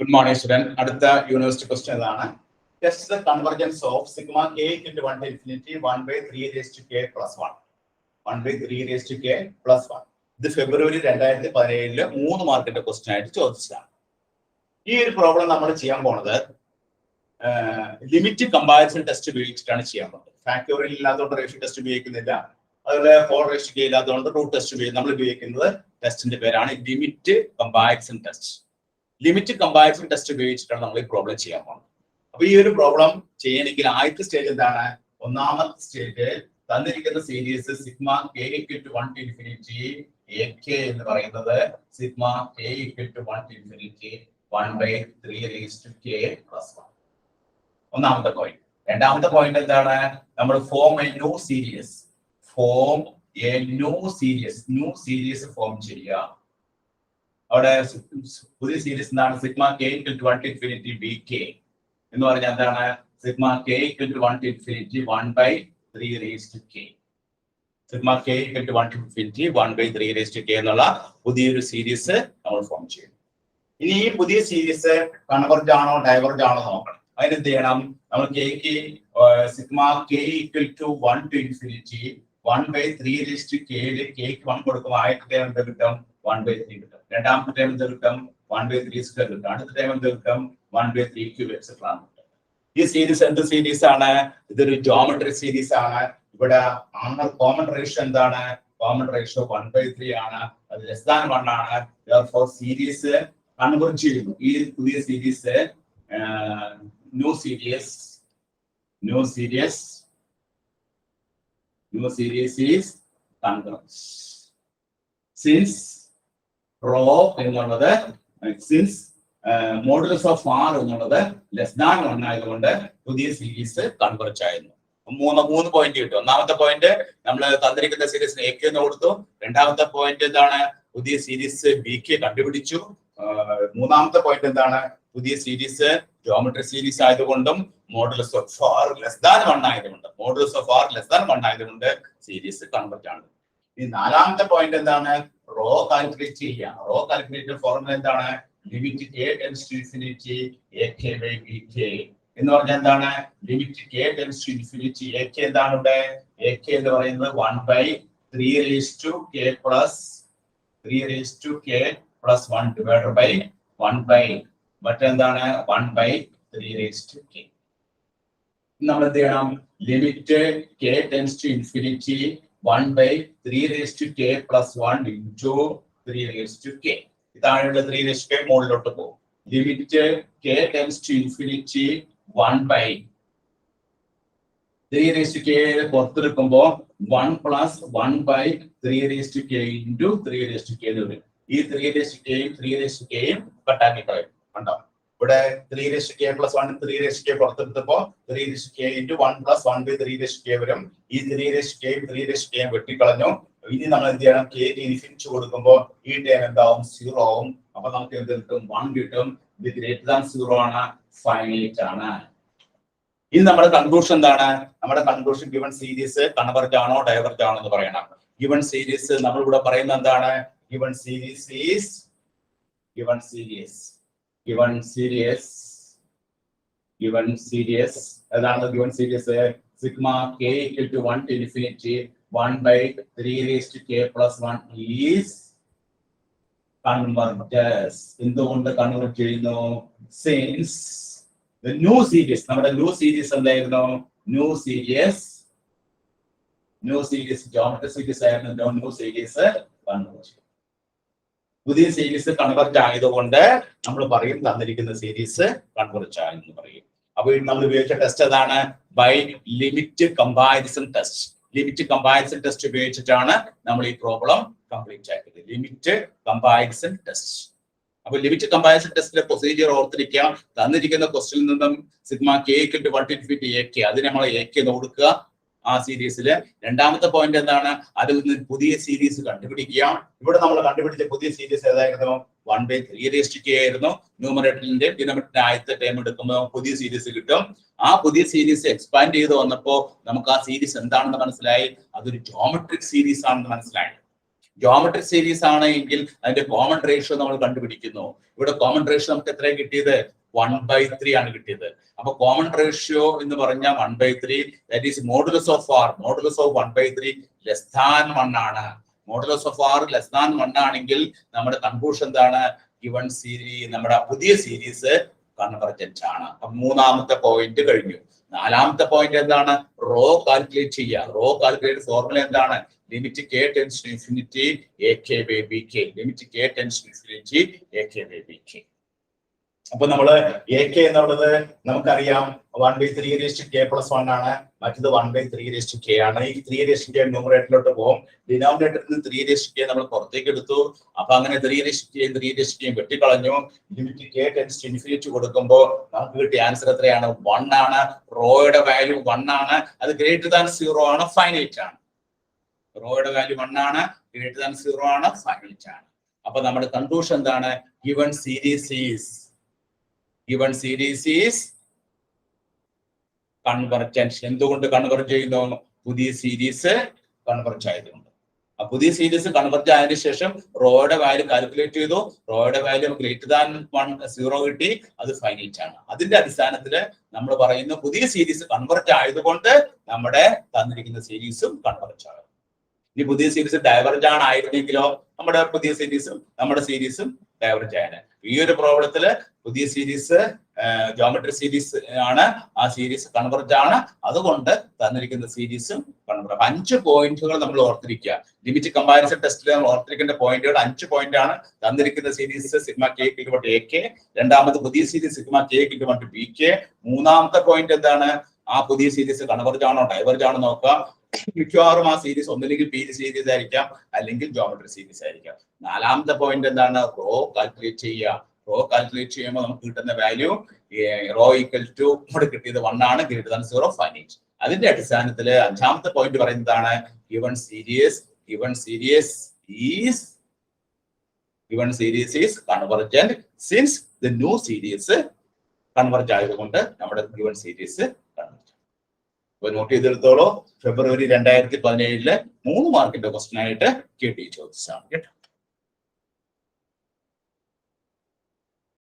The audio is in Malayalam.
Good morning, student. Adutha university question is test the convergence of sigma k into 1 to infinity 1 by 3 raised to k plus 1. 1 by 3 raised to k plus 1. This February 2017 3 മാർക്കിന്റെ ക്വസ്റ്റ്യൻ ആയിട്ട് ചോദിച്ചതാണ്. ഈ ഒരു പ്രോബ്ലം നമ്മൾ ചെയ്യാൻ പോകുന്നത് ലിമിറ്റ് കമ്പാരിസൺ ടെസ്റ്റ് ഉപയോഗിച്ചിട്ടാണ് ചെയ്യാൻ പോകുന്നത്. ഫാക്ടോറിയൽ ഇല്ലാത്തതുകൊണ്ട് റേഷ്യോ ടെസ്റ്റ് ഉപയോഗിക്കുന്നില്ല. അതുപോലെ 4 റേഷ്യോ k ഇല്ലാത്തതുകൊണ്ട് റൂട്ട് ടെസ്റ്റ് നമ്മൾ ഉപയോഗിക്കുന്നത് ടെസ്റ്റിന്റെ പേരാണ് limit comparison test. Limit comparison test ഉപയോഗിച്ചിട്ടാണ് നമ്മൾ ഈ പ്രോബ്ലം ചെയ്യാൻ പോകുന്നത്. അപ്പൊ ഈ ഒരു പ്രോബ്ലം ചെയ്യണമെങ്കിൽ ആദ്യത്തെ സ്റ്റേജ് എന്താണ്? ഒന്നാമത്തെ സ്റ്റേജ് തന്നിരിക്കുന്ന series sigma K equal to 1 to infinity ak എന്ന് പറയുന്നത് sigma K equal to 1 to infinity 1 by 3 raised to k plus 1. ഒന്നാമത്തെ പോയിന്റ്. രണ്ടാമത്തെ പോയിന്റ് എന്താണ്? നമ്മൾ form a new series form ചെയ്യുക. അവിടെ പുതിയ സീരീസ് എന്താണ്? Sigma K equal to 1 to infinity B K എന്ന് പറഞ്ഞാൽ എന്താണ്? Sigma K equal to 1 to infinity 1 by 3 raised to k. Sigma K equal to 1 to infinity 1 by 3 raised to k എന്നുള്ള പുതിയൊരു സീരീസ് നമ്മൾ ഫോം ചെയ്യും. ഇനി ഈ പുതിയ സീരീസ് കൺവെർജ് ആണോ ഡൈവേർജ് ആണോ നോക്കണം. അതിനെന്ത് ചെയ്യണം? നമ്മൾ കെക്ക് sigma K equal to 1 to infinity 1 by 3 raised to k കേക്ക് 1 കൊടുക്കുമ്പോൾ ആദ്യത്തെ ടൈം എന്ത് കിട്ടും? 1 by 3 കിട്ടും. രണ്ടാമത്തെ ടൈം എന്ത് കിട്ടും? 1 by 3 സ്ക്വയർ കിട്ടും. അടുത്ത ടൈം എന്ത് കിട്ടും? 1 by 3 ക്യൂബ് എക്സെട്രാ. ഈ സീരീസ് എന്ത് സീരീസ് ആണ്? ഇതൊരു ജോമെട്രി സീരീസ് ആണ്. ഇവിടെ കോമൺ റേഷ്യോ എന്താണ്? കോമൺ റേഷ്യോ 1 by 3 ആണ്. അത് ലെസ് ദാൻ 1 ആണ്. therefore സീരീസ് കൺവെർജ് ചെയ്യുന്നു. ഈ പുതിയ series new series is converge. Since rho എന്നുള്ളത് മോഡുലസ് ഓഫ് ആർ എന്നുള്ളത് ലെസ് ദാൻ 1 ആയതുകൊണ്ട് പുതിയ സീരീസ് കൺവെർജ് ആയിരുന്നു. മൂന്ന് പോയിന്റ് കിട്ടും. ഒന്നാമത്തെ പോയിന്റ് നമ്മൾ തന്നിരിക്കുന്ന സീരീസിന് എ എന്ന് കൊടുത്തു. രണ്ടാമത്തെ പോയിന്റ് എന്താണ്? പുതിയ സീരീസ് ബി കെ കണ്ടുപിടിച്ചു. മൂന്നാമത്തെ പോയിന്റ് എന്താണ്? പുതിയ സീരീസ് ജോമെട്രി സീരീസ് ആയതുകൊണ്ടും modulus of R less than 1 ആയതുകൊണ്ട് സീരീസ് കൺവെർജ് ആണ്. ഈ നാലാമത്തെ പോയിന്റ് എന്താണ്? റോ കാൽക്കുലേറ്റ് ചെയ്യുക. റോ കാൽക്കുലേറ്റ് ഫോർമുല എന്താണ്? Limit k tends to infinity ak by bk എന്ന് പറഞ്ഞാൽ എന്താണ്? Limit k tends to infinity ak എന്താണ് ഇവിടെ? ak എന്ന് പറയുന്നത് 1 by 3 raised to k plus 1 divided by 1 by മറ്റെന്താണ്? 1 by 3 raised to k. നമ്മൾ എന്ത് ചെയ്യണം? Limit k tends to infinity 1 by 3 raised to k plus 1 into 3 raised to k. ഇതാണുള്ള 3 raised to k മുകളിലോട്ട് പോകും. Limit k tends to infinity 1 by 3 raised to k പുറത്തെടുക്കുമ്പോൾ 1 plus 1 by 3 raised to k into 3 raised to k എന്ന് വരും. ഈ 3 raised to k 3 raised to k കട്ടാക്കി കളയും. കണ്ടോ? ഇവിടെ 3 raised to k plus 1 3 raised to k പുറത്തെടുത്തപ്പോൾ 3 raised to k into 1 plus 1 by 3 raised to k വരും. ഈ 3 raised to k 3 raised to k വെട്ടിക്കളഞ്ഞു. ഇനി നമ്മൾ എന്ത് ചെയ്യണം? k ഇൻഫിനിറ്റി കൊടുക്കുമ്പോൾ ഈ ടൈം എന്താവും? 0 ആവും. അപ്പൊ നമുക്ക് എന്ത് കിട്ടും? 1 കിട്ടും. ഇത് ഗ്രേറ്റർ ദാൻ 0 ആണ്, ഫൈനൈറ്റ് ആണ്. ഇനി നമ്മുടെ കൺക്ലൂഷൻ എന്താണ്? നമ്മുടെ കൺക്ലൂഷൻ ഗിവൺ സീരീസ് കൺവെർജ് ആണോ ഡൈവേർജ് ആണോ എന്ന് പറയണം. ഗിവൺ സീരീസ് നമ്മൾ ഇവിടെ പറയുന്നത് എന്താണ്? ഗിവൺ സീരീസ് ഏതാണ് given series? Sigma K equal to 1 to infinity 1 by 3 raised to k plus 1 is converges. എന്തുകൊണ്ട് കൺവെർജ് ചെയ്യുന്നു? സിൻസ് the new series നമ്മുടെ ന്യൂ സീരീസ് എന്തായിരുന്നു? ന്യൂ സീരീസ് ജോമെട്രി സീരീസ് ആയിരുന്നു. New series converge. പുതിയ സീരീസ് കൺവെർജ് ആയതുകൊണ്ട് നമ്മൾ പറയും തന്നിരിക്കുന്ന സീരീസ് കൺവെർജ് ആയെന്ന് പറയും. അപ്പോൾ നമ്മൾ ഉപയോഗിച്ച ടെസ്റ്റ് ഏതാണ്? By limit comparison test. Limit comparison test ഉപയോഗിച്ചിട്ടാണ് നമ്മൾ ഈ പ്രോബ്ലം കംപ്ലീറ്റ് ആക്കിയത്. Limit comparison test. അപ്പൊ ലിമിറ്റ് കമ്പാരിസൺ ടെസ്റ്റിലെ പ്രൊസീജിയർ ഓർത്തിരിക്കാം. തന്നിരിക്കുന്ന ക്വസ്റ്റ്യനിൽ നിന്നും sigma K equal to 1 to infinity ak അതിന് നമ്മൾ ak എന്ന് കൊടുക്കുക ആ സീരീസില്. രണ്ടാമത്തെ പോയിന്റ് എന്താണ്? അതിൽ നിന്ന് പുതിയ സീരീസ് കണ്ടുപിടിക്കുക. ഇവിടെ നമ്മൾ കണ്ടുപിടിച്ച പുതിയ സീരീസ് ഏതായിരുന്നു? 1 by 3 raised to k ആയിരുന്നു. ന്യൂമറേറ്ററിന്റെ ഡിനോമിനേറ്ററിന്റെ ആദ്യത്തെ ടൈം എടുക്കുമ്പോൾ പുതിയ സീരീസ് കിട്ടും. ആ പുതിയ സീരീസ് എക്സ്പാൻഡ് ചെയ്ത് വന്നപ്പോൾ നമുക്ക് ആ സീരീസ് എന്താണെന്ന് മനസ്സിലായി. അതൊരു ജോമെട്രിക് സീരീസ് ആണെന്ന് മനസ്സിലായി. ജോമെട്രിക് സീരീസ് ആണ് എങ്കിൽ അതിന്റെ കോമൺ റേഷ്യോ നമ്മൾ കണ്ടുപിടിക്കുന്നു. ഇവിടെ കോമൺ റേഷ്യോ നമുക്ക് എത്രയാണ് കിട്ടിയത്? 1/3 ആണ് കിട്ടിയത്. അപ്പൊ കോമൺ റേഷ്യോ എന്ന് പറഞ്ഞാൽ 1/3, that is modulus of r. Modulus of 1/3 less than 1 ആണ്. Modulus of R less than 1 ആണെങ്കിൽ നമ്മുടെ കൺക്ലൂഷൻ എന്താണ്? ഗിവൺ സീരീസ്, നമ്മുടെ പുതിയ സീരീസ് കൺവെർജന്റ് ആണ്. അപ്പൊ മൂന്നാമത്തെ പോയിന്റ് കഴിഞ്ഞു. നാലാമത്തെ പോയിന്റ് എന്താണ്? റോ കാൽക്കുലേറ്റ് ചെയ്യുക. റോ കാൽക്കുലേറ്റ് ഫോർമുല എന്താണ്? Limit k tends to infinity ak by bk. Limit k tends to infinity ak by bk. അപ്പൊ നമ്മള് ak എന്നുള്ളത് നമുക്കറിയാം 1/3 raised to k plus 1 ആണ്. മറ്റത് 1/3 raised to k ആണ്. ഈ 3 raised to k ന്യൂമറേറ്ററിലോട്ട് പോകും. ഡിനോമിനേറ്ററിൽ നിന്ന് 3 raised to k നമ്മൾ പുറത്തേക്ക് എടുത്തു. അപ്പൊ അങ്ങനെ 3 raised to k 3 raised to k വെട്ടിക്കളഞ്ഞു. Limit k tends to infinity കൊടുക്കുമ്പോൾ നമുക്ക് കിട്ടിയ ആൻസർ എത്രയാണ്? 1 ആണ്. റോയുടെ വാല്യൂ 1 ആണ്. അത് ഗ്രേറ്റർ ദാൻ 0 ആണ്, ഫൈനൈറ്റ് ആണ്. റോയുടെ വാല്യൂ 1 ആണ്, ഗ്രേറ്റർ ദാൻ 0 ആണ്, ഫൈനൈറ്റ് ആണ്. അപ്പൊ നമ്മുടെ കൺക്ലൂഷൻ എന്താണ്? Given series is convergent. എന്തുകൊണ്ട് കൺവെർജ് ചെയ്യുന്നു? പുതിയ സീരീസ് കൺവെർജ് ആയതുകൊണ്ട്. ആ പുതിയ സീരീസ് കൺവെർജ് ആയതിനു ശേഷം റോയുടെ വാല്യൂ കാൽക്കുലേറ്റ് ചെയ്തു. റോയുടെ വാല്യൂ ഗ്രേറ്റർ ദാൻ 0 കിട്ടി, അത് ഫൈനൈറ്റ് ആണ്. അതിന്റെ അടിസ്ഥാനത്തിൽ നമ്മൾ പറയുന്നു പുതിയ സീരീസ് കൺവെർജ് ആയതുകൊണ്ട് നമ്മുടെ തന്നിരിക്കുന്ന സീരീസും കൺവെർജ് ആകും. ഈ പുതിയ സീരീസ് ഡൈവർജ് ആണ് ആയിരുന്നെങ്കിലോ നമ്മുടെ പുതിയ സീരീസും നമ്മുടെ സീരീസും ഡൈവർജ് ആണ്. ഈ ഒരു പ്രോബ്ലത്തില് പുതിയ സീരീസ് ജോമെട്രി സീരീസ് ആണ്, ആ സീരീസ് കൺവെർജ് ആണ്, അതുകൊണ്ട് തന്നിരിക്കുന്ന സീരീസും കൺവെർജ്. 5 പോയിന്റുകൾ നമ്മൾ ഓർത്തിരിക്കുക. ലിമിറ്റ് കമ്പാരിസൺ ടെസ്റ്റിൽ നമ്മൾ ഓർത്തിരിക്കേണ്ട പോയിന്റുകൾ 5 പോയിന്റ് ആണ്. തന്നിരിക്കുന്ന സീരീസ് സിഗ്മ k = ak, രണ്ടാമത് പുതിയ സീരീസ് സിഗ്മ k = bk, മൂന്നാമത്തെ പോയിന്റ് എന്താണ്? ആ പുതിയ സീരീസ് കൺവെർജ് ആണോ ഡൈവർജ് ആണോ നോക്കുക. മിക്കവാറും ആ സീരീസ് ഒന്നില്ലെങ്കിൽ പി സീരീസ് ആയിരിക്കാം, അല്ലെങ്കിൽ ജോമെട്രി സീരീസ് ആയിരിക്കാം. നാലാമത്തെ പോയിന്റ് എന്താണ്? റോ കാൽക്കുലേറ്റ് ചെയ്യുക. റോ കാൽക്കുലേറ്റ് ചെയ്യുമ്പോൾ നമുക്ക് കിട്ടുന്ന വാല്യൂ റോ ഈക്വൽ ടു ഇവിടെ കിട്ടിയത് 1 ആണ്, ഗ്രേറ്റർ ദാൻ 0, ഫൈനൈറ്റ്. അതിന്റെ അടിസ്ഥാനത്തിൽ അഞ്ചാമത്തെ പോയിന്റ് പറയുന്നതാണ് given series is convergent since the new series converge ആയതുകൊണ്ട് നമ്മുടെ ഗിവൺ സീരീസ് കൺവെർജ്. അപ്പൊ നോട്ട് ചെയ്തെടുത്തോളൂ. ഫെബ്രുവരി 2017 3 മാർക്കിന്റെ ക്വസ്റ്റൻ ആയിട്ട് KT ചോദിച്ചതാണ് കേട്ടോ.